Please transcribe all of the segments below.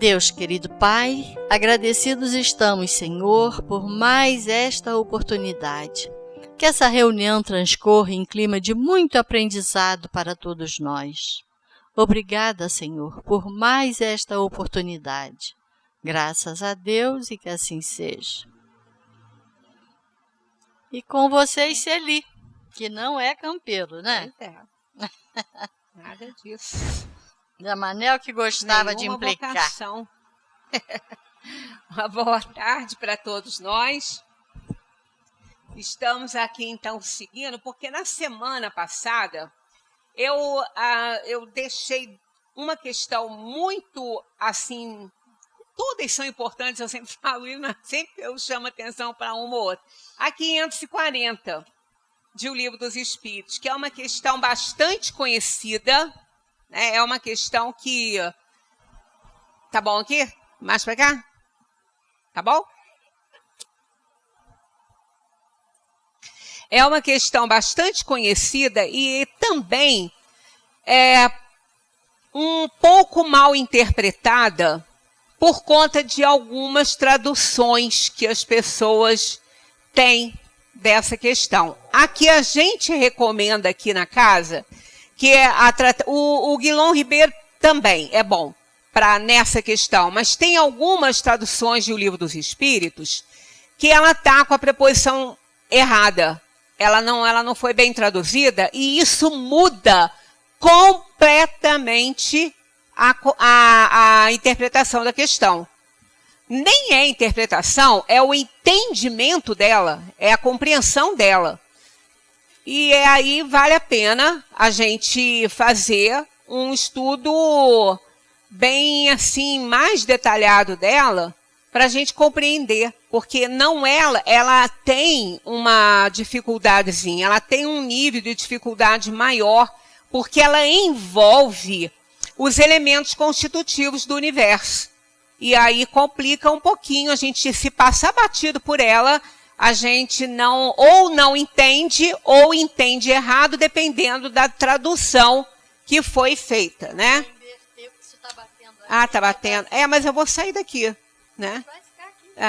Deus, querido Pai, agradecidos estamos, Senhor, por mais esta oportunidade. Que essa reunião transcorra em clima de muito aprendizado para todos nós. Obrigada, Senhor, por mais esta oportunidade. Graças a Deus e que assim seja. E com vocês, Celi, que não é campeiro, né? Pois é. Nada disso. Da Manel que gostava de implicar. Vocação. Uma boa tarde para todos nós. Estamos aqui, então, seguindo, porque na semana passada eu deixei uma questão muito, assim, todas são importantes, eu sempre falo isso, mas sempre eu chamo atenção para uma ou outra. A 540 de O Livro dos Espíritos, que é uma questão bastante conhecida, né? É uma questão que... Tá bom aqui? Mais para cá? Tá bom? É uma questão bastante conhecida e também é um pouco mal interpretada por conta de algumas traduções que as pessoas têm dessa questão. A que a gente recomenda aqui na casa, que é o Guilom Ribeiro também é bom nessa questão, mas tem algumas traduções de O Livro dos Espíritos que ela está com a preposição errada. Ela não foi bem traduzida e isso muda completamente a interpretação da questão. Nem é interpretação, é o entendimento dela, é a compreensão dela. E aí vale a pena a gente fazer um estudo bem assim, mais detalhado dela, para a gente compreender, porque não ela tem uma dificuldadezinha, ela tem um nível de dificuldade maior, porque ela envolve os elementos constitutivos do universo. E aí complica um pouquinho, a gente se passar batido por ela, a gente não entende ou entende errado, dependendo da tradução que foi feita, né? Ah, tá batendo. Mas eu vou sair daqui. Né?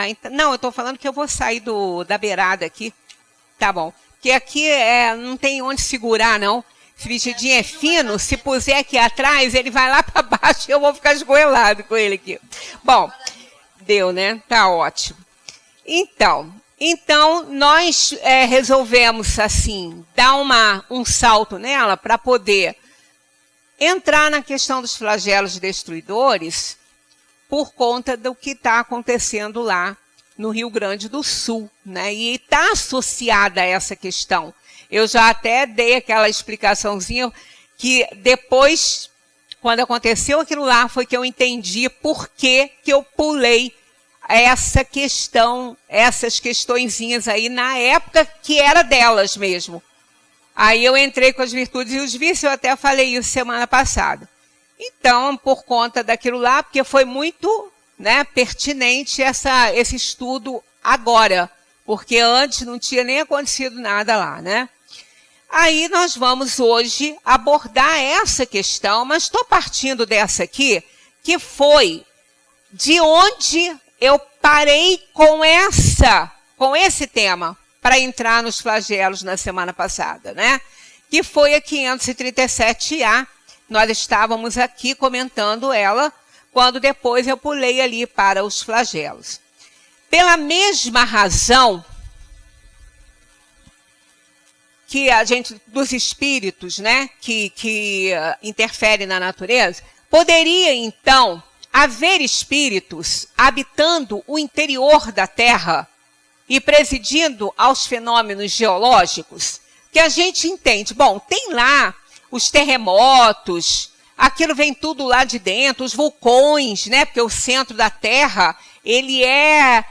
Então, não, eu estou falando que eu vou sair da beirada aqui. Tá bom. Porque aqui não tem onde segurar, não. Esse vestidinho é fino, se puser aqui atrás, ele vai lá para baixo e eu vou ficar esgoelado com ele aqui. Bom, deu, né? Tá ótimo. Então nós resolvemos, assim, dar um salto nela para poder entrar na questão dos flagelos destruidores, por conta do que está acontecendo lá no Rio Grande do Sul, né? E está associada a essa questão. Eu já até dei aquela explicaçãozinha que depois, quando aconteceu aquilo lá, foi que eu entendi por que eu pulei essa questão, essas questõezinhas aí na época que era delas mesmo. Aí eu entrei com as virtudes e os vícios, eu até falei isso semana passada. Então, por conta daquilo lá, porque foi muito, né, pertinente esse estudo agora, porque antes não tinha nem acontecido nada lá, né? Aí nós vamos hoje abordar essa questão, mas estou partindo dessa aqui, que foi de onde eu parei com esse tema, para entrar nos flagelos na semana passada, né? Que foi a 537A, nós estávamos aqui comentando ela, quando depois eu pulei ali para os flagelos. Pela mesma razão que a gente, dos espíritos, né, que interferem na natureza, poderia, então, haver espíritos habitando o interior da Terra e presidindo aos fenômenos geológicos, que a gente entende. Bom, tem lá os terremotos, aquilo vem tudo lá de dentro, os vulcões, né? Porque o centro da Terra, ele é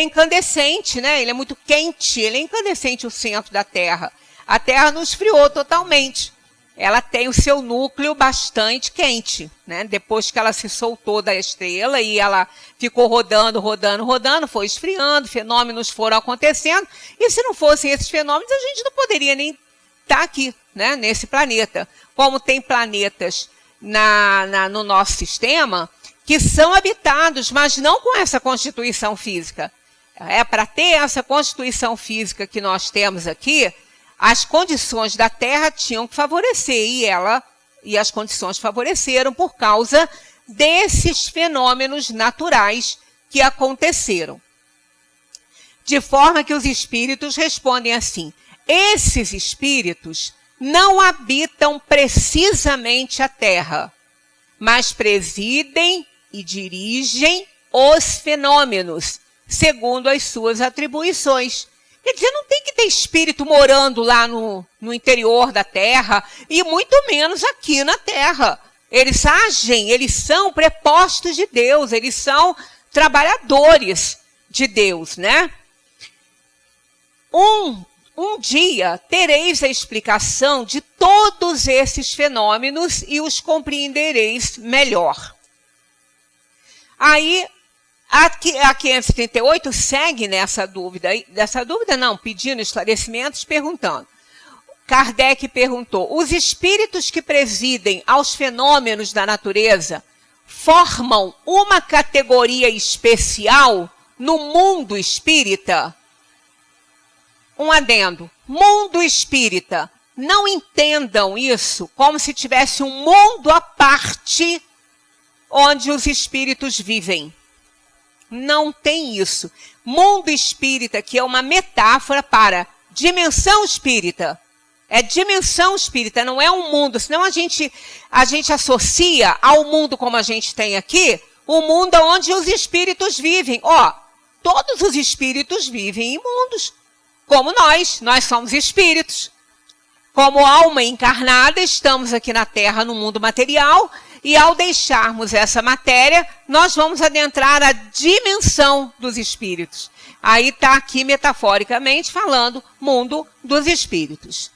incandescente, né? Ele é muito quente, ele é incandescente o centro da Terra. A Terra não esfriou totalmente. Ela tem o seu núcleo bastante quente, né? Depois que ela se soltou da estrela e ela ficou rodando, foi esfriando, fenômenos foram acontecendo. E se não fossem esses fenômenos, a gente não poderia nem estar aqui, né? Nesse planeta. Como tem planetas no nosso sistema que são habitados, mas não com essa constituição física. Para ter essa constituição física que nós temos aqui, as condições da Terra tinham que favorecer, e as condições favoreceram por causa desses fenômenos naturais que aconteceram. De forma que os espíritos respondem assim: esses espíritos não habitam precisamente a Terra, mas presidem e dirigem os fenômenos, segundo as suas atribuições. Quer dizer, não tem que ter espírito morando lá no interior da Terra, e muito menos aqui na Terra. Eles agem, eles são prepostos de Deus, eles são trabalhadores de Deus, né? Um dia tereis a explicação de todos esses fenômenos e os compreendereis melhor. Aí, a 538 segue nessa dúvida, pedindo esclarecimentos, perguntando. Kardec perguntou: os espíritos que presidem aos fenômenos da natureza formam uma categoria especial no mundo espírita? Um adendo: mundo espírita. Não entendam isso como se tivesse um mundo à parte onde os espíritos vivem. Não tem isso. Mundo espírita, que é uma metáfora para dimensão espírita. É dimensão espírita, não é um mundo. Senão a gente associa ao mundo como a gente tem aqui, o mundo onde os espíritos vivem. Todos os espíritos vivem em mundos. Como nós somos espíritos. Como alma encarnada, estamos aqui na Terra, no mundo material, e ao deixarmos essa matéria, nós vamos adentrar a dimensão dos espíritos. Aí está aqui, metaforicamente falando, mundo dos espíritos.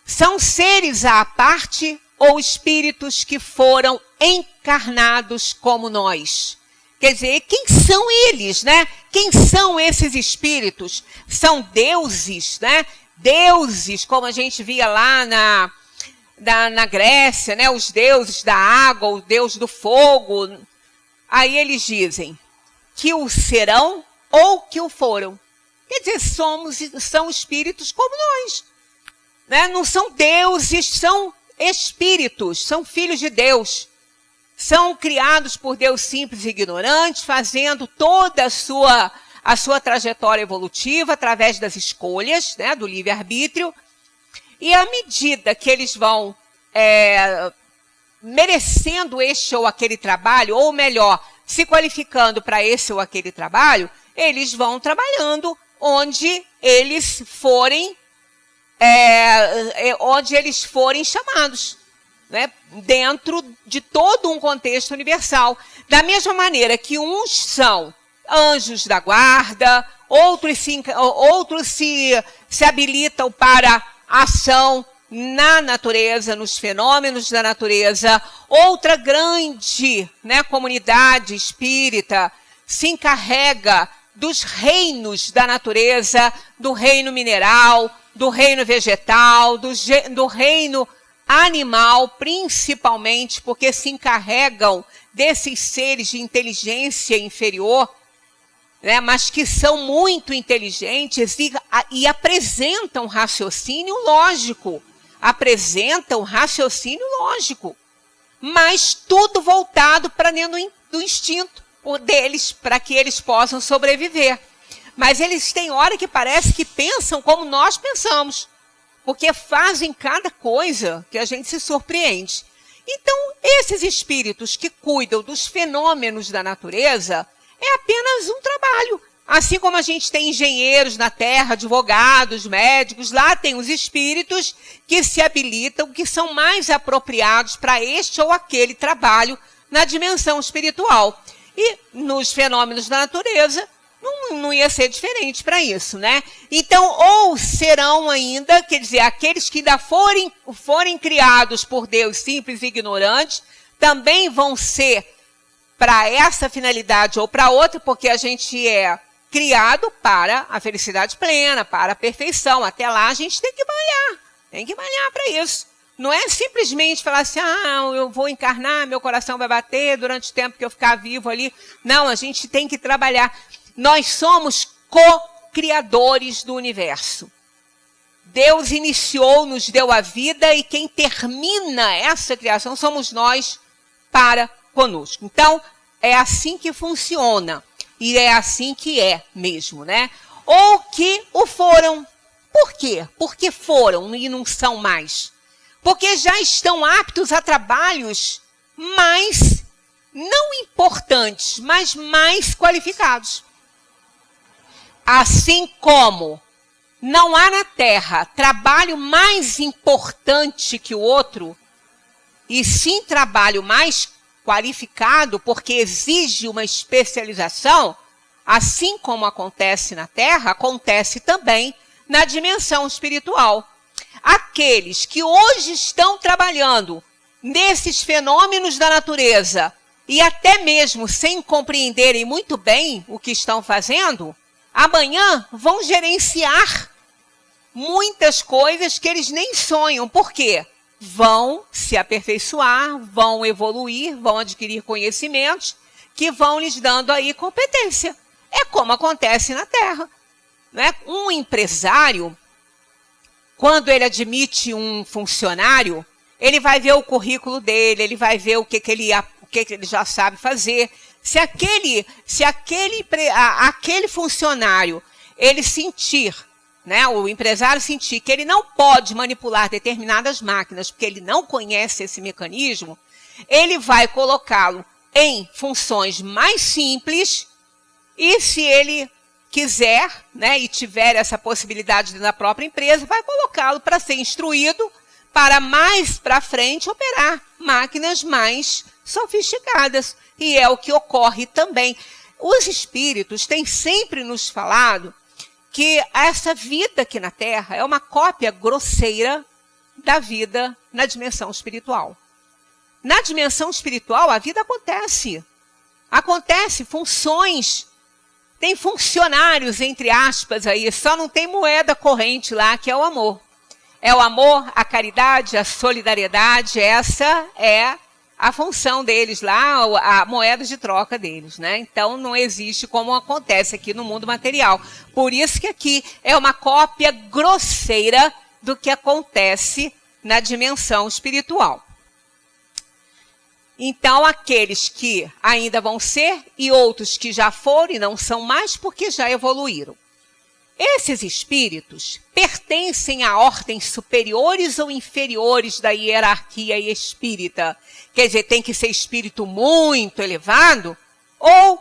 São seres à parte ou espíritos que foram encarnados como nós? Quer dizer, quem são eles, né? Quem são esses espíritos? São deuses, né? Deuses, como a gente via lá na Grécia, né? Os deuses da água, o deus do fogo. Aí eles dizem que o serão ou que o foram. Quer dizer, são espíritos como nós, né? Não são deuses, são espíritos, são filhos de Deus. São criados por Deus simples e ignorante, fazendo toda a sua trajetória evolutiva através das escolhas, né, do livre-arbítrio. E à medida que eles vão merecendo este ou aquele trabalho, ou melhor, se qualificando para esse ou aquele trabalho, eles vão trabalhando onde eles forem chamados. Né, dentro de todo um contexto universal. Da mesma maneira que uns são anjos da guarda, outros se habilitam para ação na natureza, nos fenômenos da natureza. Outra grande, né, comunidade espírita se encarrega dos reinos da natureza, do reino mineral, do reino vegetal, do reino animal, principalmente porque se encarregam desses seres de inteligência inferior, né, mas que são muito inteligentes e apresentam raciocínio lógico. Mas tudo voltado para dentro do instinto deles, para que eles possam sobreviver. Mas eles têm hora que parece que pensam como nós pensamos, porque fazem cada coisa que a gente se surpreende. Então, esses espíritos que cuidam dos fenômenos da natureza é apenas um trabalho. Assim como a gente tem engenheiros na Terra, advogados, médicos, lá tem os espíritos que se habilitam, que são mais apropriados para este ou aquele trabalho na dimensão espiritual. E nos fenômenos da natureza, não ia ser diferente para isso, né? Então, ou serão ainda, quer dizer, aqueles que ainda forem criados por Deus simples e ignorantes, também vão ser para essa finalidade ou para outra, porque a gente é criado para a felicidade plena, para a perfeição. Até lá a gente tem que malhar para isso. Não é simplesmente falar assim, eu vou encarnar, meu coração vai bater durante o tempo que eu ficar vivo ali. Não, a gente tem que trabalhar. Nós somos co-criadores do universo. Deus iniciou, nos deu a vida, e quem termina essa criação somos nós para conosco. Então, é assim que funciona. E é assim que é mesmo, né? Ou que o foram. Por quê? Porque foram e não são mais. Porque já estão aptos a trabalhos mais, não importantes, mas mais qualificados. Assim como não há na Terra trabalho mais importante que o outro, e sim trabalho mais qualificado, porque exige uma especialização, assim como acontece na Terra, acontece também na dimensão espiritual. Aqueles que hoje estão trabalhando nesses fenômenos da natureza, e até mesmo sem compreenderem muito bem o que estão fazendo, amanhã vão gerenciar muitas coisas que eles nem sonham. Por quê? Vão se aperfeiçoar, vão evoluir, vão adquirir conhecimentos que vão lhes dando aí competência. É como acontece na Terra, né? Um empresário, quando ele admite um funcionário, ele vai ver o currículo dele, ele vai ver o que ele já sabe fazer. Se aquele funcionário, ele sentir, né, o empresário sentir que ele não pode manipular determinadas máquinas, porque ele não conhece esse mecanismo, ele vai colocá-lo em funções mais simples, e se ele quiser, né, e tiver essa possibilidade na própria empresa, vai colocá-lo para ser instruído para mais para frente operar máquinas mais sofisticadas. E é o que ocorre também. Os espíritos têm sempre nos falado que essa vida aqui na Terra é uma cópia grosseira da vida na dimensão espiritual. Na dimensão espiritual, a vida acontece. Acontece funções. Tem funcionários, entre aspas, aí, só não tem moeda corrente lá, que é o amor. É o amor, a caridade, a solidariedade, essa é a função deles lá, a moeda de troca deles, né? Então, não existe como acontece aqui no mundo material. Por isso que aqui é uma cópia grosseira do que acontece na dimensão espiritual. Então, aqueles que ainda vão ser e outros que já foram e não são mais porque já evoluíram. Esses espíritos pertencem a ordens superiores ou inferiores da hierarquia espírita? Quer dizer, tem que ser espírito muito elevado? Ou,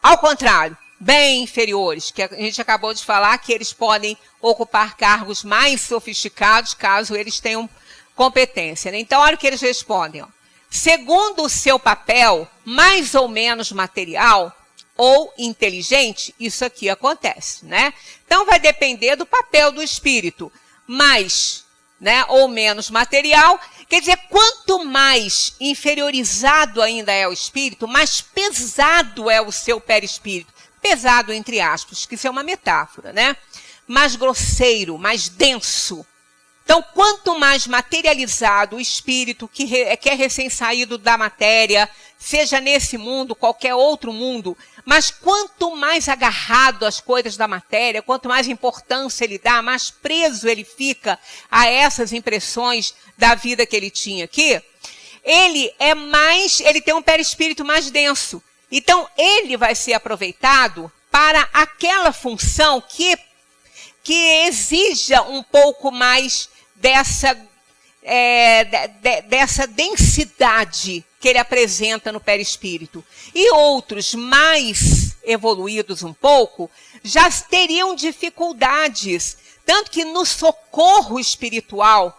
ao contrário, bem inferiores, que a gente acabou de falar que eles podem ocupar cargos mais sofisticados caso eles tenham competência, né? Então, olha o que eles respondem. Ó. Segundo o seu papel, mais ou menos material ou inteligente, isso aqui acontece, né? Então, vai depender do papel do espírito, mais, né, ou menos material. Quer dizer, quanto mais inferiorizado ainda é o espírito, mais pesado é o seu perispírito. Pesado, entre aspas, que isso é uma metáfora, né? Mais grosseiro, mais denso. Então, quanto mais materializado o espírito, que é recém-saído da matéria, seja nesse mundo, qualquer outro mundo, mas quanto mais agarrado às coisas da matéria, quanto mais importância ele dá, mais preso ele fica a essas impressões da vida que ele tinha aqui, ele tem um perispírito mais denso. Então, ele vai ser aproveitado para aquela função que exija um pouco mais dessa densidade que ele apresenta no perispírito. E outros mais evoluídos um pouco já teriam dificuldades. Tanto que no socorro espiritual,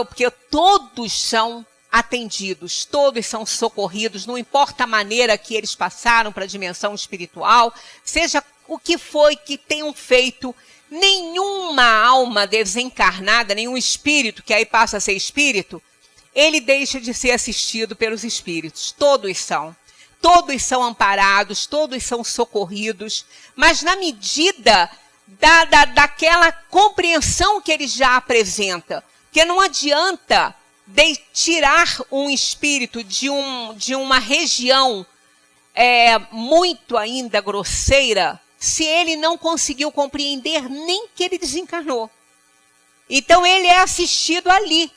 porque todos são atendidos, todos são socorridos, não importa a maneira que eles passaram para a dimensão espiritual, seja o que foi que tenham feito, nenhuma alma desencarnada, nenhum espírito, que aí passa a ser espírito, ele deixa de ser assistido pelos espíritos. Todos são amparados, todos são socorridos, mas na medida daquela compreensão que ele já apresenta. Porque não adianta tirar um espírito de uma região muito ainda grosseira se ele não conseguiu compreender nem que ele desencarnou. Então ele é assistido ali,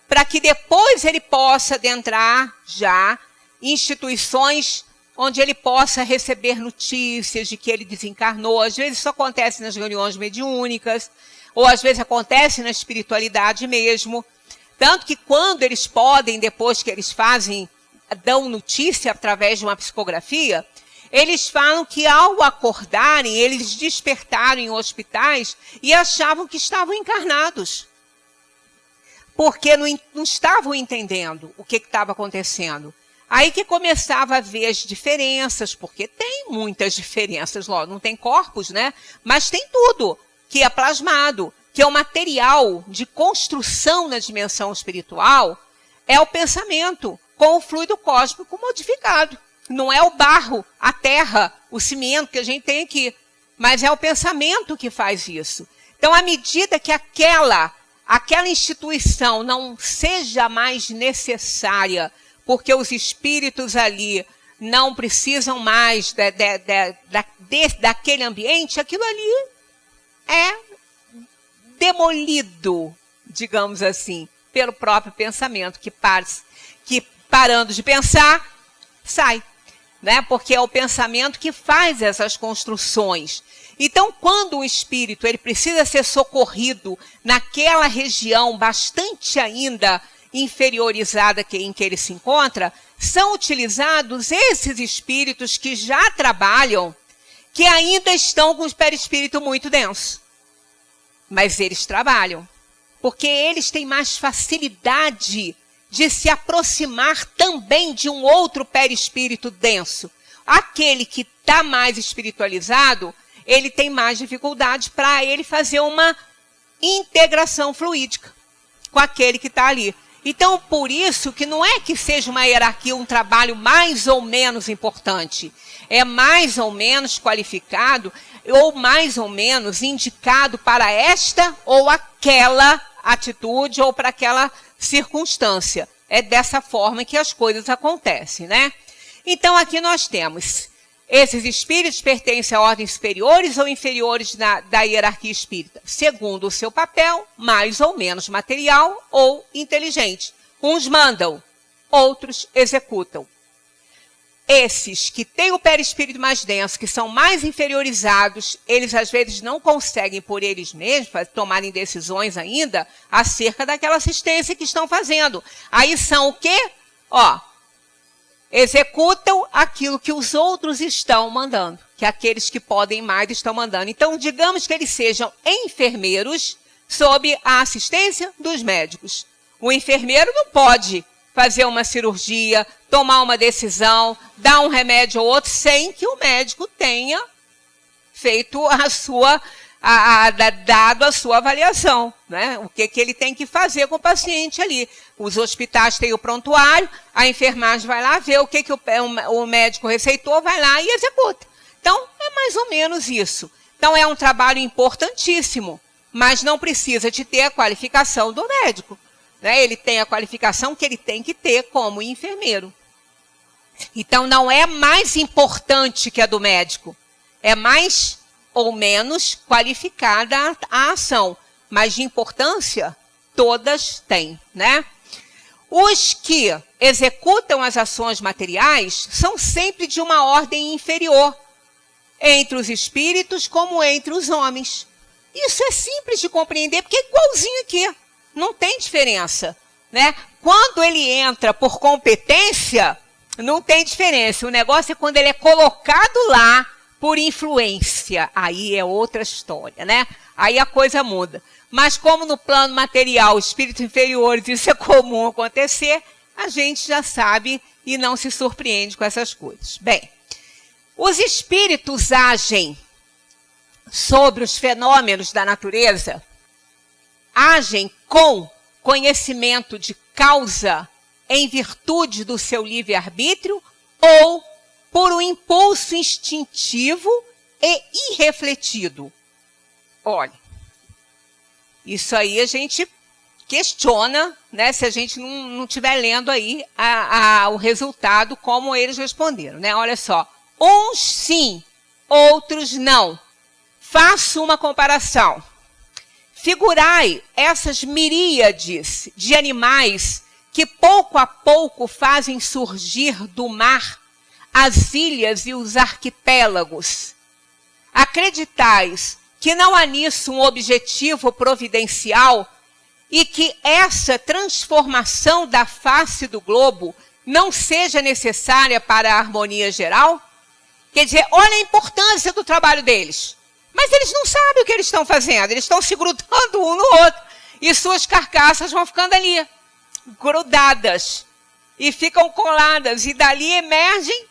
para que depois ele possa adentrar já em instituições onde ele possa receber notícias de que ele desencarnou. Às vezes isso acontece nas reuniões mediúnicas, ou às vezes acontece na espiritualidade mesmo. Tanto que quando eles podem, depois que eles dão notícia através de uma psicografia, eles falam que ao acordarem, eles despertaram em hospitais e achavam que estavam encarnados. Porque não estavam entendendo o que estava acontecendo. Aí que começava a ver as diferenças, porque tem muitas diferenças, não tem corpos, né? Mas tem tudo que é plasmado, que é o material de construção na dimensão espiritual, é o pensamento com o fluido cósmico modificado. Não é o barro, a terra, o cimento que a gente tem aqui, mas é o pensamento que faz isso. Então, à medida que aquela instituição não seja mais necessária, porque os espíritos ali não precisam mais daquele ambiente, aquilo ali é demolido, digamos assim, pelo próprio pensamento, que parando de pensar, sai. Né? Porque é o pensamento que faz essas construções. Então, quando o espírito ele precisa ser socorrido naquela região bastante ainda inferiorizada em que ele se encontra, são utilizados esses espíritos que já trabalham, que ainda estão com o perispírito muito denso. Mas eles trabalham, porque eles têm mais facilidade de se aproximar também de um outro perispírito denso. Aquele que está mais espiritualizado, ele tem mais dificuldade para ele fazer uma integração fluídica com aquele que está ali. Então, por isso que não é que seja uma hierarquia, um trabalho mais ou menos importante. É mais ou menos qualificado ou mais ou menos indicado para esta ou aquela atitude ou para aquela circunstância. É dessa forma que as coisas acontecem, né? Então, aqui nós temos, esses espíritos pertencem a ordens superiores ou inferiores da hierarquia espírita, segundo o seu papel, mais ou menos material ou inteligente. Uns mandam, outros executam. Esses que têm o perispírito mais denso, que são mais inferiorizados, eles às vezes não conseguem por eles mesmos tomarem decisões ainda acerca daquela assistência que estão fazendo. Aí são o quê? Executam aquilo que os outros estão mandando, que aqueles que podem mais estão mandando. Então, digamos que eles sejam enfermeiros sob a assistência dos médicos. O enfermeiro não pode fazer uma cirurgia, tomar uma decisão, dar um remédio ou outro, sem que o médico tenha feito dado a sua avaliação, né? O que ele tem que fazer com o paciente ali. Os hospitais têm o prontuário, a enfermagem vai lá ver o que o médico receitou, vai lá e executa. Então, é mais ou menos isso. Então, é um trabalho importantíssimo, mas não precisa de ter a qualificação do médico. Né? Ele tem a qualificação que ele tem que ter como enfermeiro. Então, não é mais importante que a do médico. É mais ou menos qualificada a ação. Mas de importância, todas têm, né? Os que executam as ações materiais são sempre de uma ordem inferior, entre os espíritos como entre os homens. Isso é simples de compreender, porque é igualzinho aqui. Não tem diferença, né? Quando ele entra por competência, não tem diferença. O negócio é quando ele é colocado lá por influência. Aí é outra história, né? Aí a coisa muda. Mas como no plano material, espíritos inferiores, isso é comum acontecer, a gente já sabe e não se surpreende com essas coisas. Bem, os espíritos agem sobre os fenômenos da natureza, agem com conhecimento de causa em virtude do seu livre-arbítrio ou por um impulso instintivo e irrefletido. Olha, isso aí a gente questiona, né, se a gente não estiver lendo aí o resultado como eles responderam, né? Olha só, uns sim, outros não. Faço uma comparação. Figurai essas miríades de animais que pouco a pouco fazem surgir do mar as ilhas e os arquipélagos. Acreditais que não há nisso um objetivo providencial e que essa transformação da face do globo não seja necessária para a harmonia geral? Quer dizer, olha a importância do trabalho deles. Mas eles não sabem o que eles estão fazendo. Eles estão se grudando um no outro. E suas carcaças vão ficando ali, grudadas. E ficam coladas. E dali emergem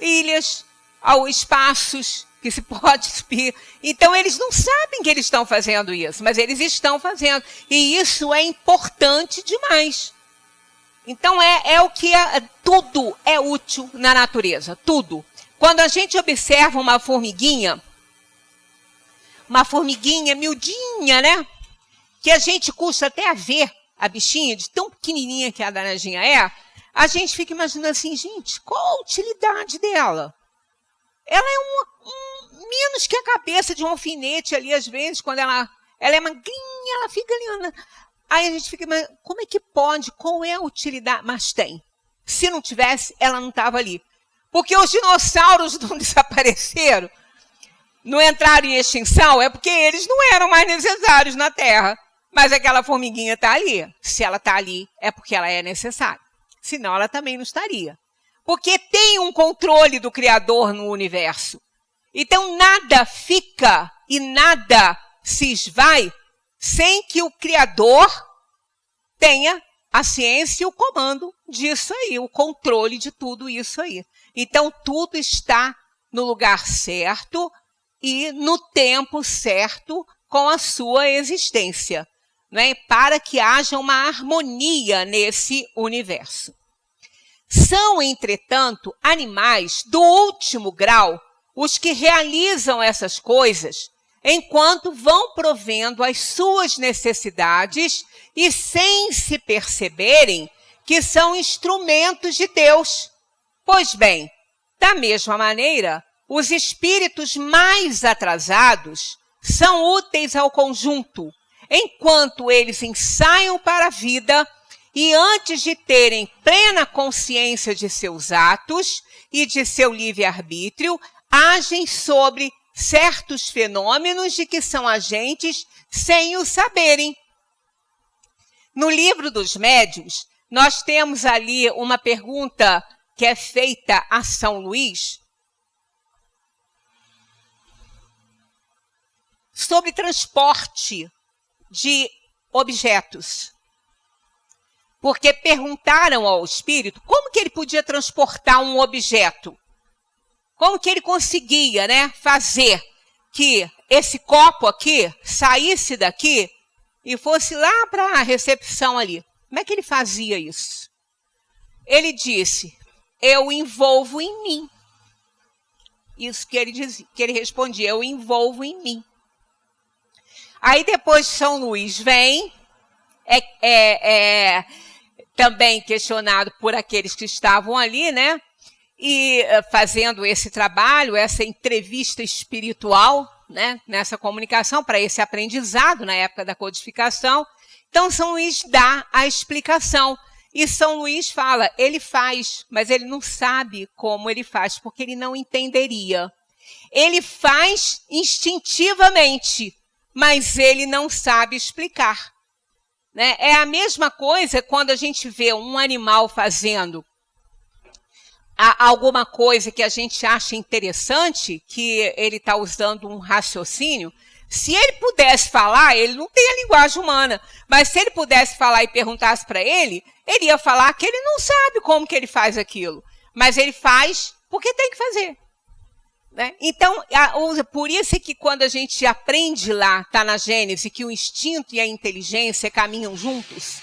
ilhas, espaços que se pode subir. Então, eles não sabem que eles estão fazendo isso, mas eles estão fazendo. E isso é importante demais. Então, tudo é útil na natureza, tudo. Quando a gente observa uma formiguinha miudinha, né? Que a gente custa até a ver a bichinha, de tão pequenininha que a danadinha é, a gente fica imaginando assim, gente, qual a utilidade dela? Ela é menos que a cabeça de um alfinete ali, às vezes, quando ela é magrinha, ela fica ali. Aí a gente fica, mas como é que pode? Qual é a utilidade? Mas tem. Se não tivesse, ela não estava ali. Porque os dinossauros não desapareceram, não entraram em extinção, é porque eles não eram mais necessários na Terra. Mas aquela formiguinha está ali. Se ela está ali, é porque ela é necessária. Senão, ela também não estaria. Porque tem um controle do Criador no universo. Então, nada fica e nada se esvai sem que o Criador tenha a ciência e o comando disso aí, o controle de tudo isso aí. Então, tudo está no lugar certo e no tempo certo com a sua existência, né? Para que haja uma harmonia nesse universo. São, entretanto, animais do último grau os que realizam essas coisas enquanto vão provendo as suas necessidades e sem se perceberem que são instrumentos de Deus. Pois bem, da mesma maneira, os espíritos mais atrasados são úteis ao conjunto, enquanto eles ensaiam para a vida e antes de terem plena consciência de seus atos e de seu livre-arbítrio, agem sobre certos fenômenos de que são agentes sem o saberem. No livro dos médiuns, nós temos ali uma pergunta que é feita a São Luís sobre transporte de objetos. Porque perguntaram ao espírito como que ele podia transportar um objeto. Como que ele conseguia, né, fazer que esse copo aqui saísse daqui e fosse lá para a recepção ali. Como é que ele fazia isso? Ele disse, eu envolvo em mim. Isso que ele dizia, que ele respondia, eu envolvo em mim. Aí depois São Luís vem, também questionado por aqueles que estavam ali, né? E fazendo esse trabalho, essa entrevista espiritual, né? Nessa comunicação, para esse aprendizado na época da codificação. Então, São Luís dá a explicação. E São Luís fala, ele faz, mas ele não sabe como ele faz, porque ele não entenderia. Ele faz instintivamente, mas ele não sabe explicar. Né? É a mesma coisa quando a gente vê um animal fazendo alguma coisa que a gente acha interessante, que ele está usando um raciocínio. Se ele pudesse falar, ele não tem a linguagem humana, mas se ele pudesse falar e perguntasse para ele ia falar que ele não sabe como que ele faz aquilo, mas ele faz porque tem que fazer. Né? Então, por isso é que quando a gente aprende lá, está na Gênese, que o instinto e a inteligência caminham juntos,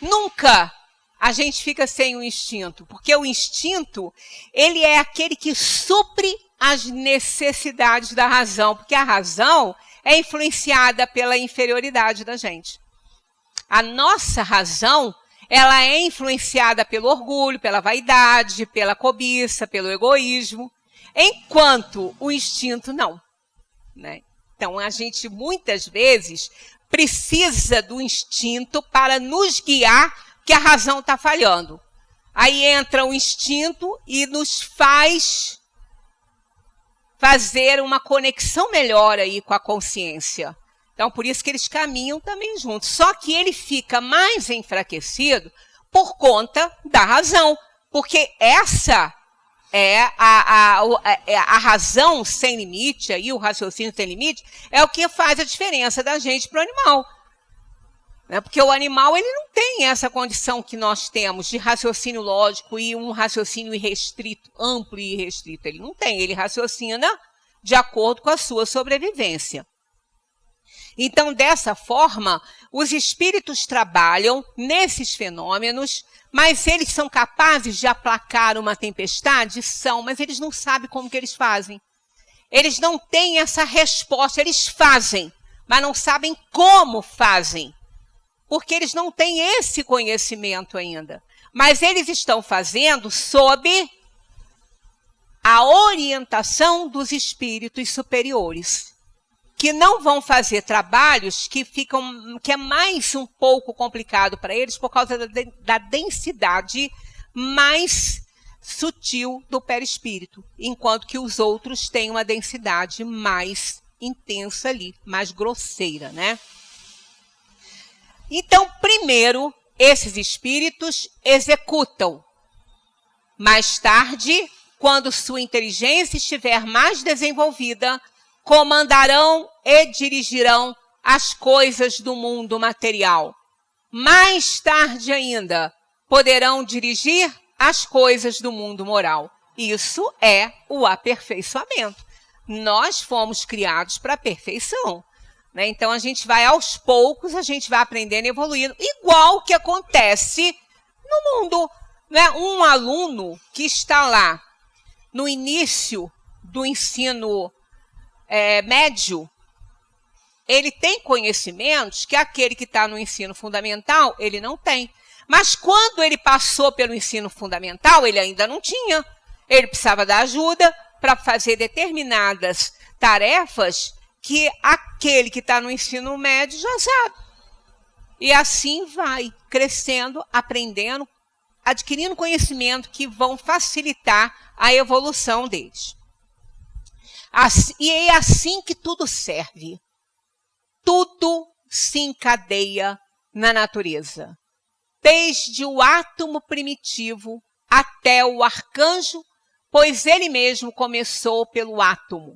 nunca a gente fica sem o instinto, porque o instinto, ele é aquele que supre as necessidades da razão, porque a razão é influenciada pela inferioridade da gente. A nossa razão, ela é influenciada pelo orgulho, pela vaidade, pela cobiça, pelo egoísmo, enquanto o instinto não, né? Então, a gente muitas vezes precisa do instinto para nos guiar, que a razão está falhando. Aí entra o instinto e nos faz fazer uma conexão melhor aí com a consciência. Então, por isso que eles caminham também juntos. Só que ele fica mais enfraquecido por conta da razão. Porque essa é a razão sem limite, aí, o raciocínio sem limite, é o que faz a diferença da gente para o animal. Né? Porque o animal ele não tem essa condição que nós temos de raciocínio lógico e um raciocínio irrestrito, amplo e irrestrito. Ele não tem, ele raciocina de acordo com a sua sobrevivência. Então, dessa forma, os espíritos trabalham nesses fenômenos, mas eles são capazes de aplacar uma tempestade? São, mas eles não sabem como que eles fazem. Eles não têm essa resposta, eles fazem, mas não sabem como fazem, porque eles não têm esse conhecimento ainda. Mas eles estão fazendo sob a orientação dos espíritos superiores, que não vão fazer trabalhos que é mais um pouco complicado para eles por causa da densidade mais sutil do perispírito, enquanto que os outros têm uma densidade mais intensa ali, mais grosseira, né? Então, primeiro, esses espíritos executam. Mais tarde, quando sua inteligência estiver mais desenvolvida, comandarão e dirigirão as coisas do mundo material. Mais tarde ainda, poderão dirigir as coisas do mundo moral. Isso é o aperfeiçoamento. Nós fomos criados para a perfeição, né? Então, a gente vai aos poucos, a gente vai aprendendo e evoluindo, igual que acontece no mundo, né? Um aluno que está lá no início do ensino médio, ele tem conhecimentos que aquele que está no ensino fundamental, ele não tem. Mas quando ele passou pelo ensino fundamental, ele ainda não tinha. Ele precisava da ajuda para fazer determinadas tarefas que aquele que está no ensino médio já sabe. E assim vai crescendo, aprendendo, adquirindo conhecimento que vão facilitar a evolução deles. E é assim que tudo serve. Tudo se encadeia na natureza. Desde o átomo primitivo até o arcanjo, pois ele mesmo começou pelo átomo.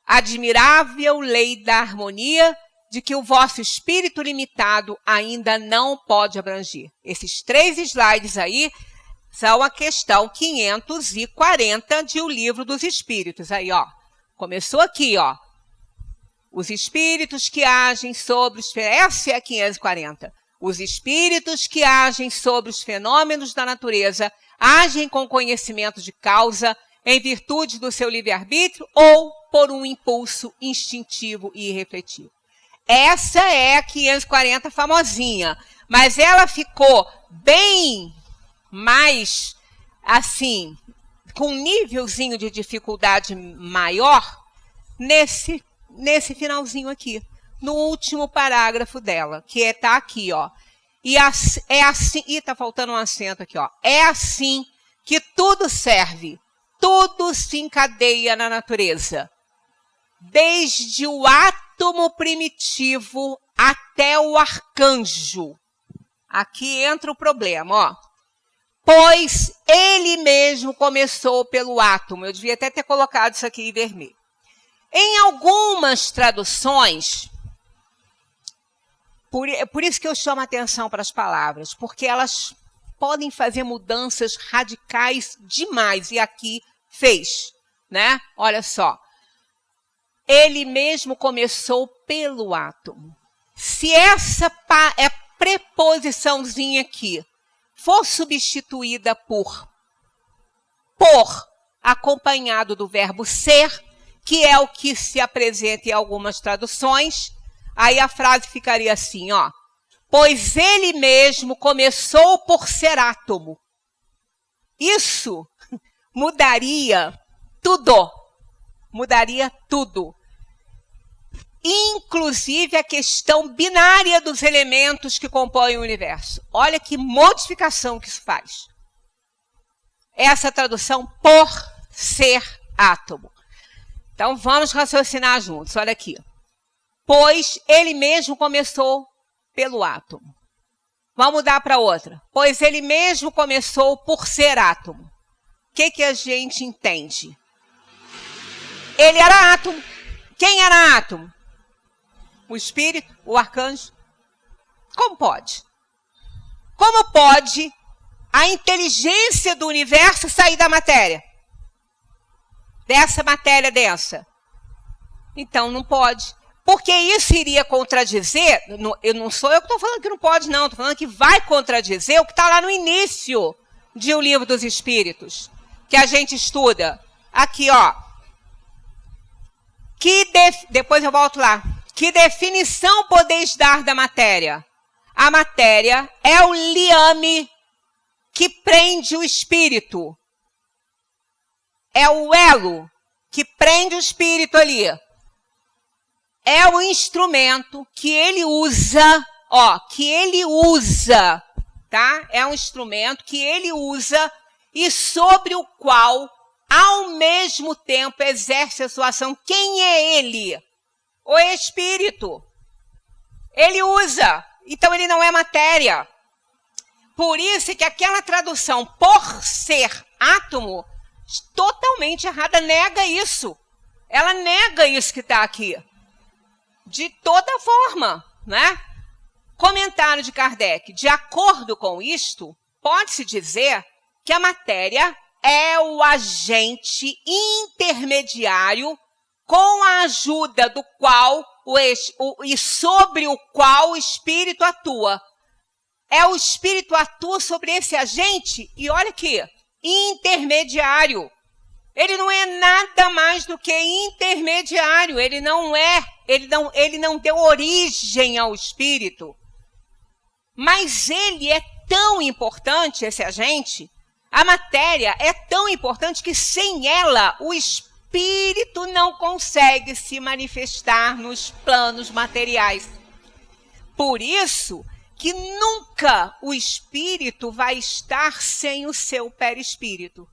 Admirável lei da harmonia de que o vosso espírito limitado ainda não pode abranger. Esses 3 slides aí são a questão 540 de O Livro dos Espíritos. Aí, ó. Começou aqui, ó. Os espíritos que agem sobre os... Essa é a 540. Os espíritos que agem sobre os fenômenos da natureza agem com conhecimento de causa em virtude do seu livre-arbítrio ou por um impulso instintivo e irrefletivo. Essa é a 540 famosinha, mas ela ficou bem mais, assim, com um nívelzinho de dificuldade maior nesse finalzinho aqui, no último parágrafo dela, que tá aqui, ó. E é assim, tá faltando um acento aqui, ó. É assim que tudo serve, tudo se encadeia na natureza, desde o átomo primitivo até o arcanjo. Aqui entra o problema, ó. Pois ele mesmo começou pelo átomo. Eu devia até ter colocado isso aqui em vermelho. Em algumas traduções, por isso que eu chamo a atenção para as palavras, porque elas podem fazer mudanças radicais demais, e aqui fez, né? Olha só. Ele mesmo começou pelo átomo. Se essa preposiçãozinha aqui for substituída por acompanhado do verbo ser, que é o que se apresenta em algumas traduções, aí a frase ficaria assim, ó. pois ele mesmo começou por ser átomo. Isso mudaria tudo. Mudaria tudo. Inclusive a questão binária dos elementos que compõem o universo. Olha que modificação que isso faz. Essa tradução por ser átomo. Então vamos raciocinar juntos. Olha aqui. Pois ele mesmo começou pelo átomo. Vamos mudar para outra. Pois ele mesmo começou por ser átomo. O que a gente entende? Ele era átomo. Quem era átomo? O espírito, o arcanjo. Como pode? Como pode a inteligência do universo sair da matéria? Dessa matéria densa? Então não pode. Porque isso iria contradizer, não sou eu que estou falando que não pode, não. Estou falando que vai contradizer o que está lá no início de O Livro dos Espíritos, que a gente estuda. Aqui, ó. Depois eu volto lá. Que definição podeis dar da matéria? A matéria é o liame que prende o espírito. É o elo que prende o espírito ali. É o instrumento que ele usa, tá? É um instrumento que ele usa e sobre o qual, ao mesmo tempo, exerce a sua ação. Quem é ele? O espírito. Ele usa, então ele não é matéria. Por isso que aquela tradução por ser átomo, totalmente errada, nega isso. Ela nega isso que está aqui. De toda forma, né? Comentário de Kardec. De acordo com isto, pode-se dizer que a matéria é o agente intermediário com a ajuda do qual e sobre o qual o espírito atua. É o espírito atua sobre esse agente e olha aqui, intermediário. Ele não é nada mais do que intermediário. Ele não deu origem ao espírito. Mas ele é tão importante, esse agente, a matéria é tão importante que sem ela o espírito não consegue se manifestar nos planos materiais. Por isso que nunca o espírito vai estar sem o seu perispírito.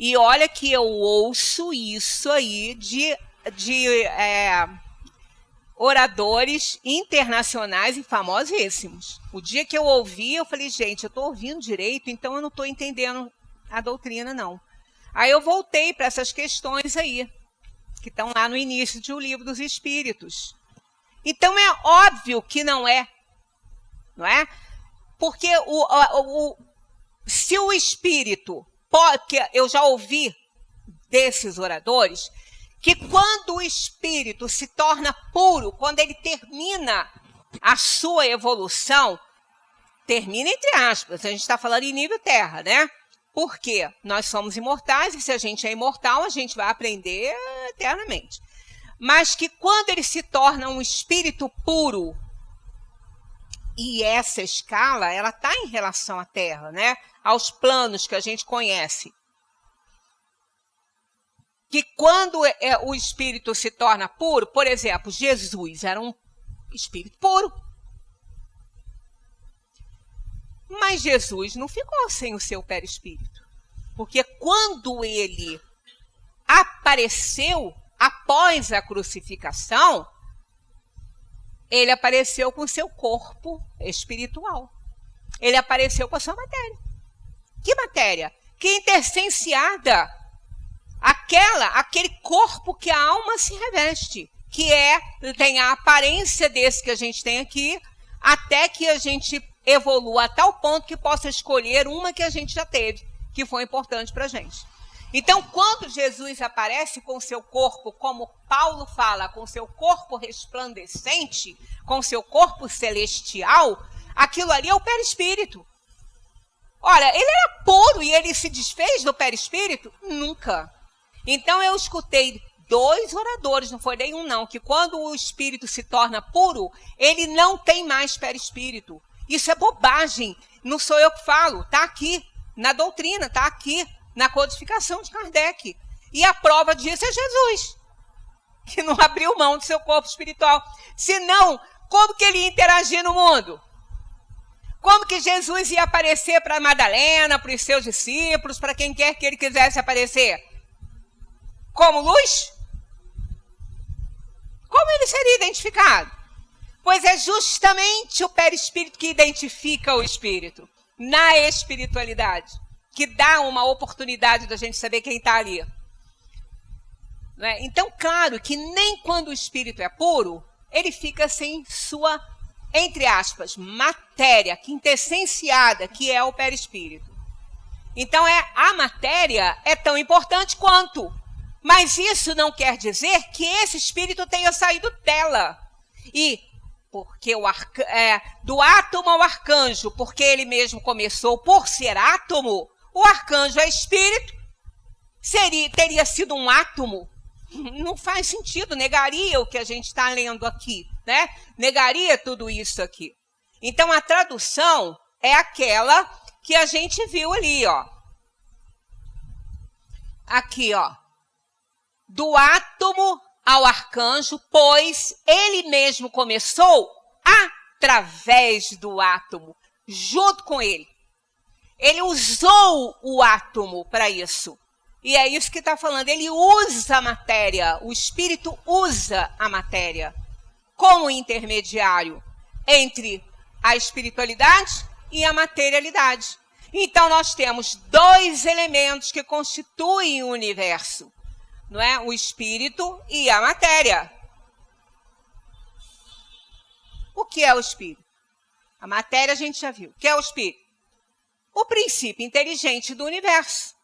E olha que eu ouço isso aí de oradores internacionais e famosíssimos. O dia que eu ouvi, eu falei, gente, eu estou ouvindo direito, então eu não estou entendendo a doutrina, não. Aí eu voltei para essas questões aí, que estão lá no início de O Livro dos Espíritos. Então é óbvio que não é? Porque se o espírito... Porque eu já ouvi desses oradores que quando o espírito se torna puro, quando ele termina a sua evolução, termina entre aspas, a gente está falando em nível terra, né? Porque nós somos imortais e se a gente é imortal, a gente vai aprender eternamente. Mas que quando ele se torna um espírito puro, e essa escala, ela está em relação à Terra, né? Aos planos que a gente conhece. Que quando o espírito se torna puro, por exemplo, Jesus era um espírito puro. Mas Jesus não ficou sem o seu perispírito. Porque quando ele apareceu após a crucificação, ele apareceu com o seu corpo espiritual. Ele apareceu com a sua matéria. Que matéria? Que interssenciada. Aquele corpo que a alma se reveste. Que tem a aparência desse que a gente tem aqui, até que a gente evolua a tal ponto que possa escolher uma que a gente já teve, que foi importante para a gente. Então, quando Jesus aparece com seu corpo, como Paulo fala, com seu corpo resplandecente, com seu corpo celestial, aquilo ali é o perispírito. Olha, ele era puro e ele se desfez do perispírito? Nunca. Então, eu escutei 2 oradores, não foi nenhum não, que quando o espírito se torna puro, ele não tem mais perispírito. Isso é bobagem, não sou eu que falo, está aqui na doutrina, está aqui na codificação de Kardec. E a prova disso é Jesus, que não abriu mão do seu corpo espiritual. Senão, como que ele ia interagir no mundo? Como que Jesus ia aparecer para Madalena, para os seus discípulos, para quem quer que ele quisesse aparecer? Como luz? Como ele seria identificado? Pois é justamente o perispírito que identifica o espírito na espiritualidade, que dá uma oportunidade da gente saber quem está ali. Não é? Então, claro que nem quando o espírito é puro, ele fica sem sua, entre aspas, matéria quintessenciada, que é o perispírito. Então, a matéria é tão importante quanto. Mas isso não quer dizer que esse espírito tenha saído dela. E porque do átomo ao arcanjo, porque ele mesmo começou por ser átomo, o arcanjo é espírito, teria sido um átomo. Não faz sentido, negaria o que a gente está lendo aqui, né? Negaria tudo isso aqui. Então, a tradução é aquela que a gente viu ali, ó. Aqui, ó. Do átomo ao arcanjo, pois ele mesmo começou através do átomo, junto com ele. Ele usou o átomo para isso. E é isso que está falando. Ele usa a matéria, o espírito usa a matéria como intermediário entre a espiritualidade e a materialidade. Então, nós temos 2 elementos que constituem o universo, não é? O espírito e a matéria. O que é o espírito? A matéria a gente já viu. O que é o espírito? O princípio inteligente do universo.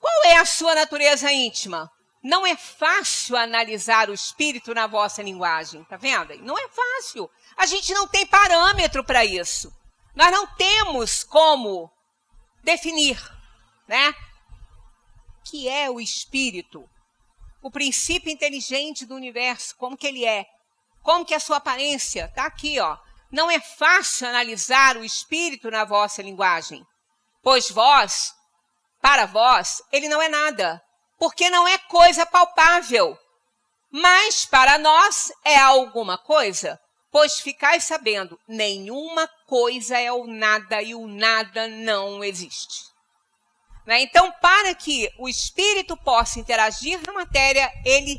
Qual é a sua natureza íntima? Não é fácil analisar o espírito na vossa linguagem, tá vendo? Não é fácil. A gente não tem parâmetro para isso. Nós não temos como definir, né? O que é o espírito? O princípio inteligente do universo, como que ele é? Como que é a sua aparência? Tá aqui, ó. Não é fácil analisar o espírito na vossa linguagem, pois para vós, ele não é nada, porque não é coisa palpável. Mas para nós é alguma coisa, pois ficais sabendo, nenhuma coisa é o nada e o nada não existe. Né? Então, para que o espírito possa interagir na matéria, ele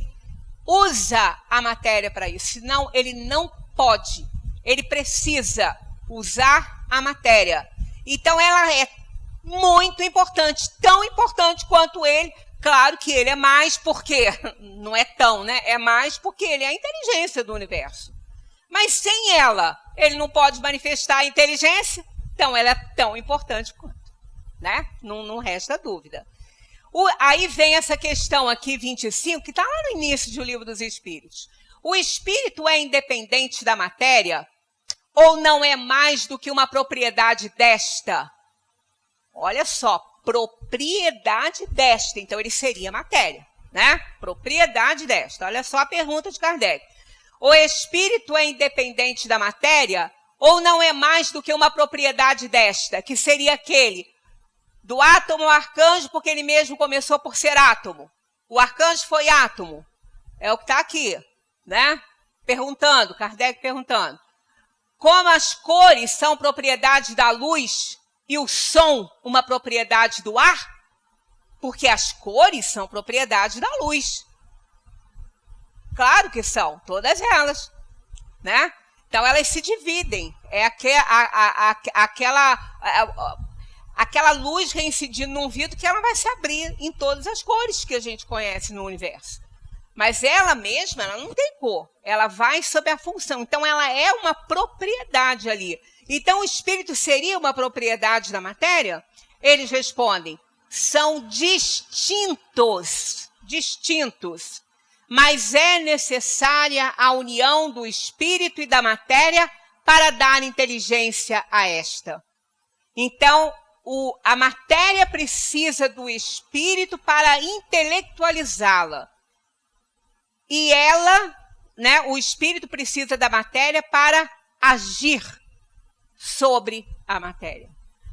usa a matéria para isso, senão ele não pode, ele precisa usar a matéria. Então, ela é muito importante, tão importante quanto ele. Claro que ele é mais porque, não é tão, né? É mais porque ele é a inteligência do universo. Mas sem ela, ele não pode manifestar a inteligência, então ela é tão importante quanto, né? Não resta dúvida. Aí vem essa questão aqui, 25, que está lá no início do Livro dos Espíritos. O espírito é independente da matéria ou não é mais do que uma propriedade desta? Olha só, propriedade desta, então ele seria matéria, né? Propriedade desta. Olha só a pergunta de Kardec. O espírito é independente da matéria ou não é mais do que uma propriedade desta, que seria aquele do átomo ao arcanjo, porque ele mesmo começou por ser átomo. O arcanjo foi átomo. É o que está aqui, né? Perguntando, Kardec perguntando. Como as cores são propriedade da luz e o som uma propriedade do ar? Porque as cores são propriedade da luz. Claro que são, todas elas, né? Então, elas se dividem. É aquela luz reincidindo num vidro que ela vai se abrir em todas as cores que a gente conhece no universo. Mas ela mesma, ela não tem cor. Ela vai sob a função. Então, ela é uma propriedade ali. Então, o espírito seria uma propriedade da matéria? Eles respondem, são distintos, mas é necessária a união do espírito e da matéria para dar inteligência a esta. Então, a matéria precisa do espírito para intelectualizá-la. E ela, né, o espírito precisa da matéria para agir sobre a matéria,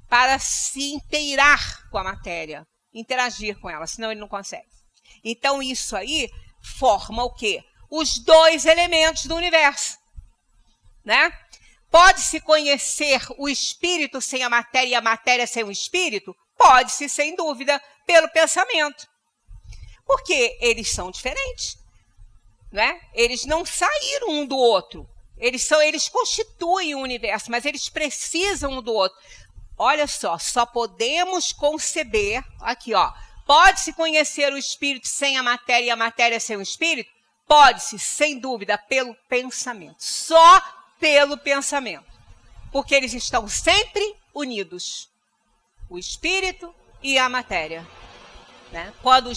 para se inteirar com a matéria, interagir com ela, senão ele não consegue. Então isso aí forma o quê? Os dois elementos do universo, né? Pode-se conhecer o espírito sem a matéria e a matéria sem o espírito? Pode-se, sem dúvida, pelo pensamento. Porque eles são diferentes, né? Eles não saíram um do outro. Eles constituem o universo, mas eles precisam um do outro. Olha só podemos conceber, aqui ó, pode-se conhecer o espírito sem a matéria e a matéria sem o espírito? Pode-se, sem dúvida, pelo pensamento. Só pelo pensamento. Porque eles estão sempre unidos. O espírito e a matéria. Né? Quando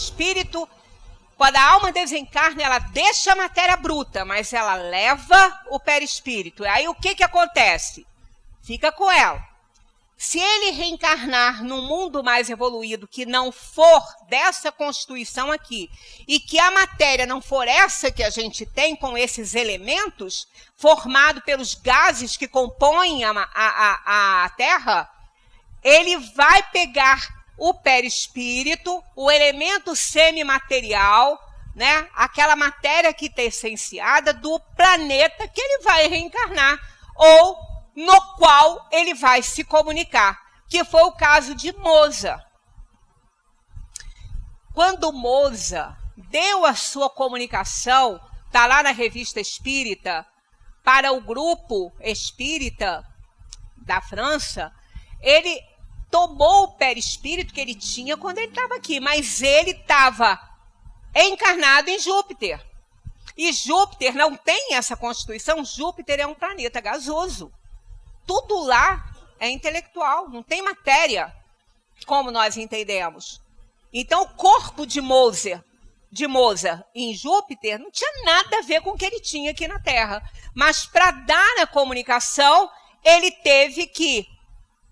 a alma desencarna, ela deixa a matéria bruta, mas ela leva o perispírito. Aí o que acontece? Fica com ela. Se ele reencarnar num mundo mais evoluído que não for dessa constituição aqui, e que a matéria não for essa que a gente tem com esses elementos, formado pelos gases que compõem a Terra, ele vai pegar o perispírito, o elemento semimaterial, né? Aquela matéria que está essenciada do planeta que ele vai reencarnar, ou no qual ele vai se comunicar, que foi o caso de Moza. Quando Moza deu a sua comunicação, está lá na Revista Espírita, para o grupo espírita da França, ele tomou o perispírito que ele tinha quando ele estava aqui, mas ele estava encarnado em Júpiter. E Júpiter não tem essa constituição, Júpiter é um planeta gasoso. Tudo lá é intelectual, não tem matéria, como nós entendemos. Então, o corpo de Moza em Júpiter não tinha nada a ver com o que ele tinha aqui na Terra. Mas, para dar a comunicação, ele teve que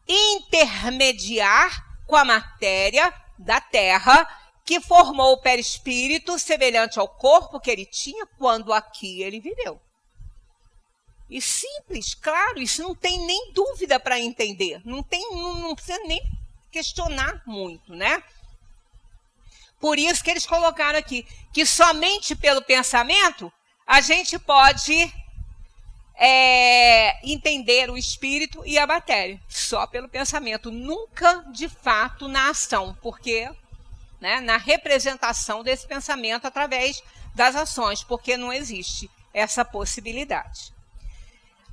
intermediar com a matéria da Terra, que formou o perispírito semelhante ao corpo que ele tinha quando aqui ele viveu. E simples, claro, isso não tem nem dúvida para entender. Não precisa nem questionar muito, né? Por isso que eles colocaram aqui, que somente pelo pensamento a gente pode entender o espírito e a matéria. Só pelo pensamento, nunca de fato na ação, porque né, na representação desse pensamento através das ações, porque não existe essa possibilidade.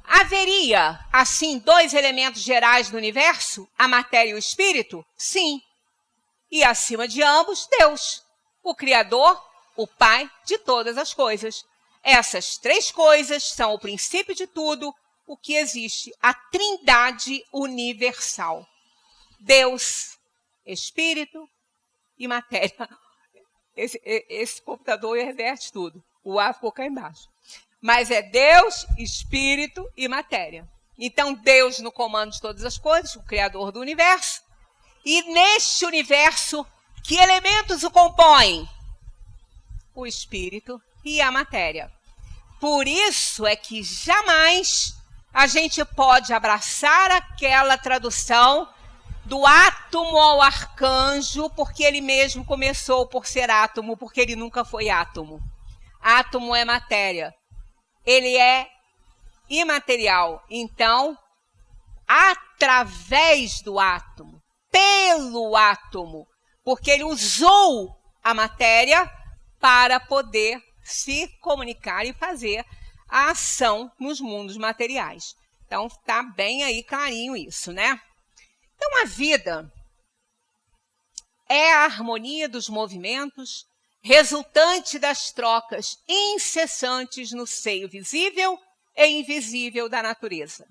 Haveria, assim, dois elementos gerais do universo, a matéria e o espírito? Sim. E acima de ambos, Deus, o Criador, o Pai de todas as coisas. Essas três coisas são o princípio de tudo o que existe, a trindade universal. Deus, Espírito e matéria. Esse computador reverte tudo. O A ficou cá embaixo. Mas é Deus, Espírito e matéria. Então, Deus no comando de todas as coisas, o Criador do universo. E neste universo, que elementos o compõem? O Espírito e a matéria. Por isso é que jamais a gente pode abraçar aquela tradução do átomo ao arcanjo, porque ele mesmo começou por ser átomo, porque ele nunca foi átomo. Átomo é matéria. Ele é imaterial. Então, através do átomo, pelo átomo, porque ele usou a matéria para poder se comunicar e fazer a ação nos mundos materiais. Então, está bem aí clarinho isso, né? Então, a vida é a harmonia dos movimentos resultante das trocas incessantes no seio visível e invisível da natureza.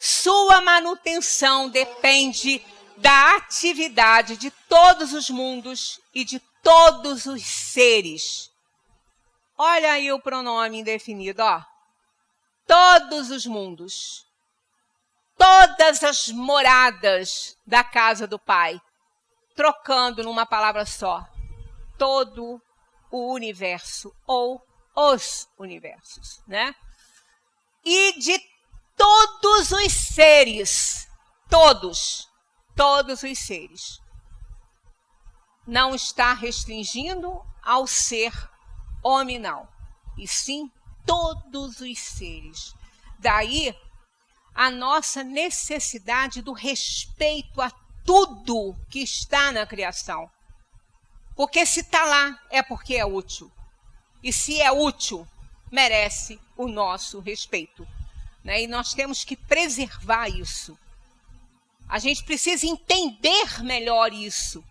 Sua manutenção depende da atividade de todos os mundos e de todos os seres. Olha aí o pronome indefinido, ó. Todos os mundos. Todas as moradas da casa do Pai. Trocando numa palavra só. Todo o universo ou os universos, né? E de todos os seres, todos os seres. Não está restringindo ao ser hominal, e sim todos os seres. Daí a nossa necessidade do respeito a tudo que está na criação. Porque se está lá, é porque é útil. E se é útil, merece o nosso respeito, né? E nós temos que preservar isso. A gente precisa entender melhor isso,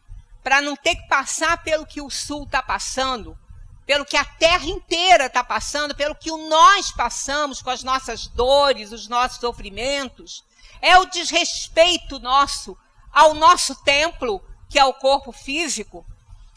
para não ter que passar pelo que o Sul está passando, pelo que a Terra inteira está passando, pelo que nós passamos com as nossas dores, os nossos sofrimentos. É o desrespeito nosso ao nosso templo, que é o corpo físico,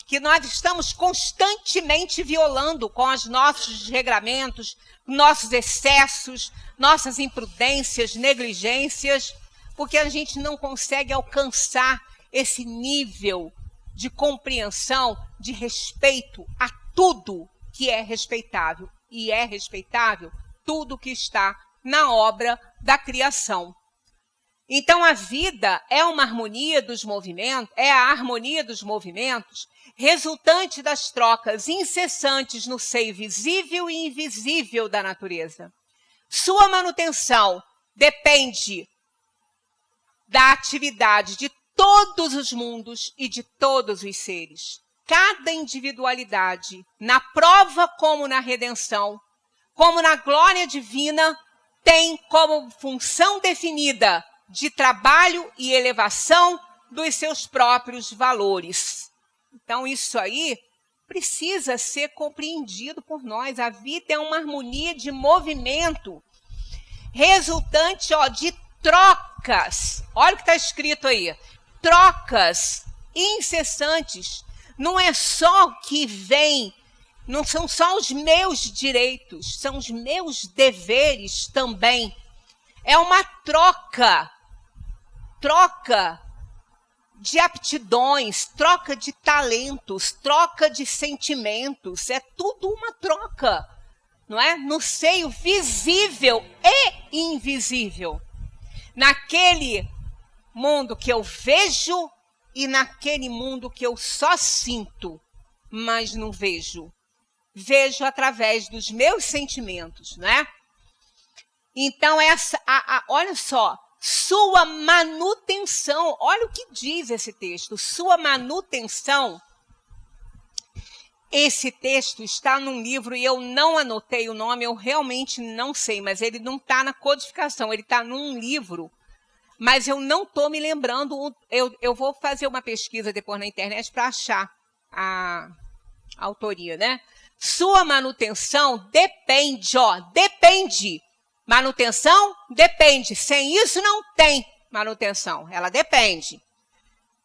que nós estamos constantemente violando com os nossos desregramentos, nossos excessos, nossas imprudências, negligências, porque a gente não consegue alcançar esse nível de compreensão, de respeito a tudo que é respeitável. E é respeitável tudo que está na obra da criação. Então a vida é uma harmonia dos movimentos, é a harmonia dos movimentos resultante das trocas incessantes no seio visível e invisível da natureza. Sua manutenção depende da atividade de todos os mundos e de todos os seres. Cada individualidade, na prova como na redenção, como na glória divina, tem como função definida de trabalho e elevação dos seus próprios valores. Então, isso aí precisa ser compreendido por nós. A vida é uma harmonia de movimento, resultante de trocas. Olha o que está escrito aí. Trocas incessantes. Não é só que vem, não são só os meus direitos, são os meus deveres também. É uma troca de aptidões, troca de talentos, troca de sentimentos, é tudo uma troca, não é? No seio visível e invisível. Naquele mundo que eu vejo e naquele mundo que eu só sinto, mas não vejo. Vejo através dos meus sentimentos, né? Então, olha só, sua manutenção, olha o que diz esse texto, sua manutenção. Esse texto está num livro e eu não anotei o nome, eu realmente não sei, mas ele não está na codificação, ele está num livro, mas eu não estou me lembrando, eu vou fazer uma pesquisa depois na internet para achar a autoria, né? Sua manutenção depende, depende. Manutenção depende. Sem isso não tem manutenção. Ela depende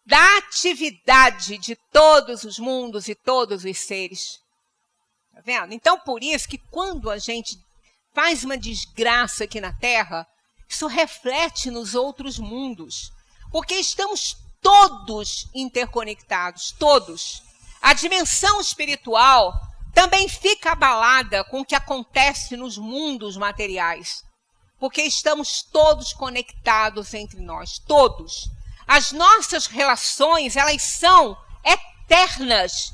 da atividade de todos os mundos e todos os seres. Tá vendo? Então, por isso que quando a gente faz uma desgraça aqui na Terra, isso reflete nos outros mundos. Porque estamos todos interconectados, todos. A dimensão espiritual também fica abalada com o que acontece nos mundos materiais, porque estamos todos conectados entre nós, todos. As nossas relações, elas são eternas,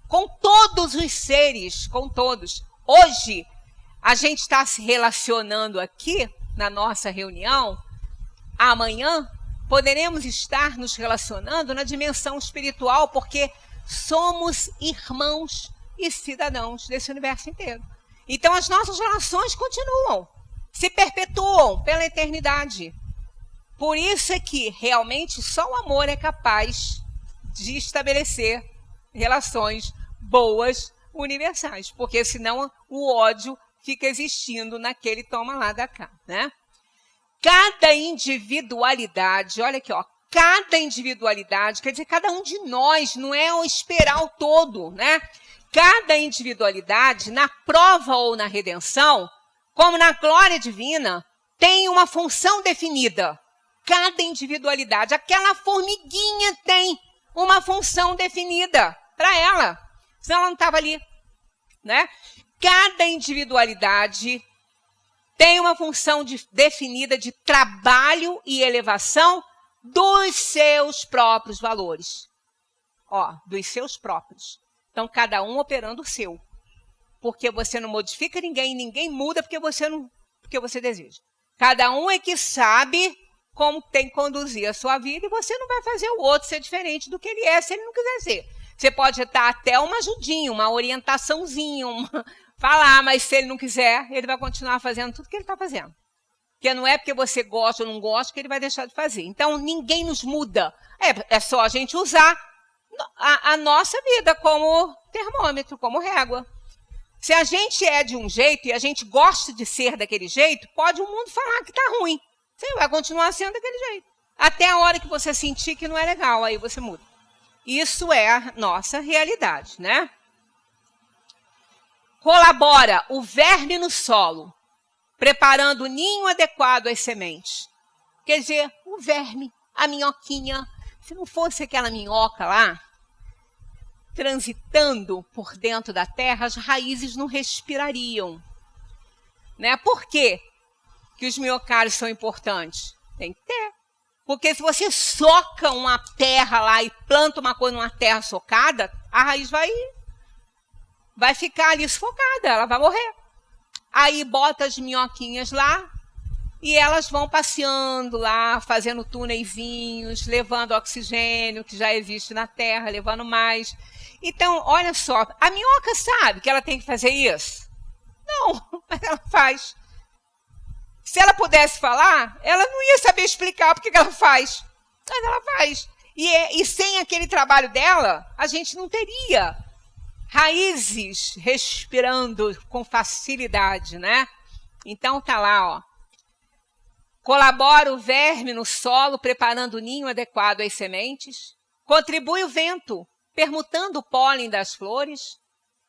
com todos os seres, com todos. Hoje, a gente está se relacionando aqui, na nossa reunião, amanhã, poderemos estar nos relacionando na dimensão espiritual, porque somos irmãos e cidadãos desse universo inteiro. Então as nossas relações continuam, se perpetuam pela eternidade. Por isso é que realmente só o amor é capaz de estabelecer relações boas universais, porque senão o ódio fica existindo naquele toma lá da cá, né? Cada individualidade, olha aqui, cada individualidade, quer dizer, cada um de nós, não é o esperar o todo, né? Cada individualidade, na prova ou na redenção, como na glória divina, tem uma função definida. Cada individualidade, aquela formiguinha tem uma função definida para ela, senão ela não estava ali, né? cada individualidade tem uma função definida de trabalho e elevação dos seus próprios valores. Ó, dos seus próprios. Então, cada um operando o seu. Porque você não modifica ninguém, ninguém muda porque você deseja. Cada um é que sabe como tem que conduzir a sua vida e você não vai fazer o outro ser diferente do que ele é se ele não quiser ser. Você pode dar até uma ajudinha, uma orientaçãozinha, falar, mas se ele não quiser, ele vai continuar fazendo tudo que ele está fazendo. Porque não é porque você gosta ou não gosta que ele vai deixar de fazer. Então, ninguém nos muda. É só a gente usar a nossa vida como termômetro, como régua. Se a gente é de um jeito e a gente gosta de ser daquele jeito, pode o mundo falar que está ruim. Você vai continuar sendo daquele jeito. Até a hora que você sentir que não é legal, aí você muda. Isso é a nossa realidade, né? Colabora o verme no solo, preparando o ninho adequado às sementes. Quer dizer, o verme, a minhoquinha. Se não fosse aquela minhoca lá, transitando por dentro da terra, as raízes não respirariam. Né? Por quê que os minhocários são importantes? Tem que ter. Porque se você soca uma terra lá e planta uma coisa numa terra socada, a raiz vai ficar ali sufocada, ela vai morrer. Aí bota as minhoquinhas lá e elas vão passeando lá, fazendo túneizinhos, levando oxigênio que já existe na terra, levando mais. Então, olha só, a minhoca sabe que ela tem que fazer isso? Não, mas ela faz. Se ela pudesse falar, ela não ia saber explicar porque que ela faz. Mas ela faz. E sem aquele trabalho dela, a gente não teria raízes respirando com facilidade, né? Então, tá lá, ó. Colabora o verme no solo, preparando o ninho adequado às sementes. Contribui o vento, permutando o pólen das flores.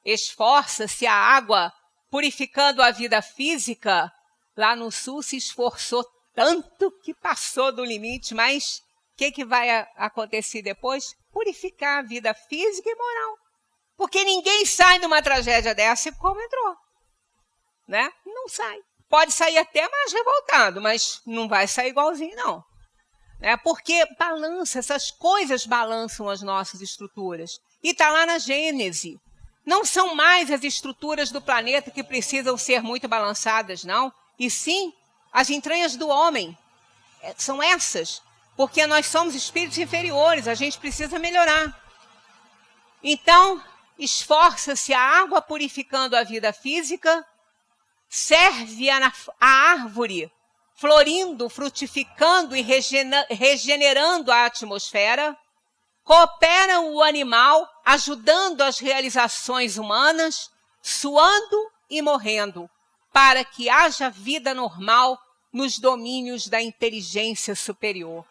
Esforça-se a água, purificando a vida física. Lá no sul se esforçou tanto que passou do limite, mas o que vai acontecer depois? Purificar a vida física e moral. Porque ninguém sai de uma tragédia dessa como entrou. Né? Não sai. Pode sair até mais revoltado, mas não vai sair igualzinho, não. Né? Porque balança, essas coisas balançam as nossas estruturas. E está lá na Gênese. Não são mais as estruturas do planeta que precisam ser muito balançadas, não. E sim, as entranhas do homem são essas, porque nós somos espíritos inferiores, a gente precisa melhorar. Então, esforça-se a água purificando a vida física, serve a árvore florindo, frutificando e regenerando a atmosfera, coopera o animal, ajudando as realizações humanas, suando e morrendo, para que haja vida normal nos domínios da inteligência superior.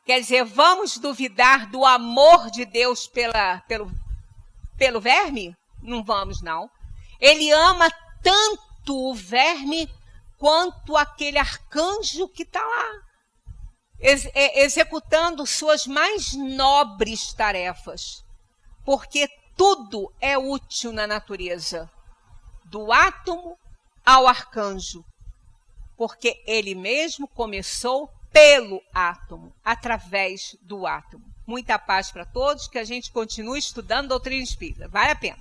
Quer dizer, vamos duvidar do amor de Deus pelo verme? Não vamos, não. Ele ama tanto o verme quanto aquele arcanjo que está lá, executando suas mais nobres tarefas. Porque tudo é útil na natureza, do átomo ao arcanjo, porque ele mesmo começou pelo átomo, através do átomo. Muita paz para todos, que a gente continue estudando doutrina espírita. Vale a pena.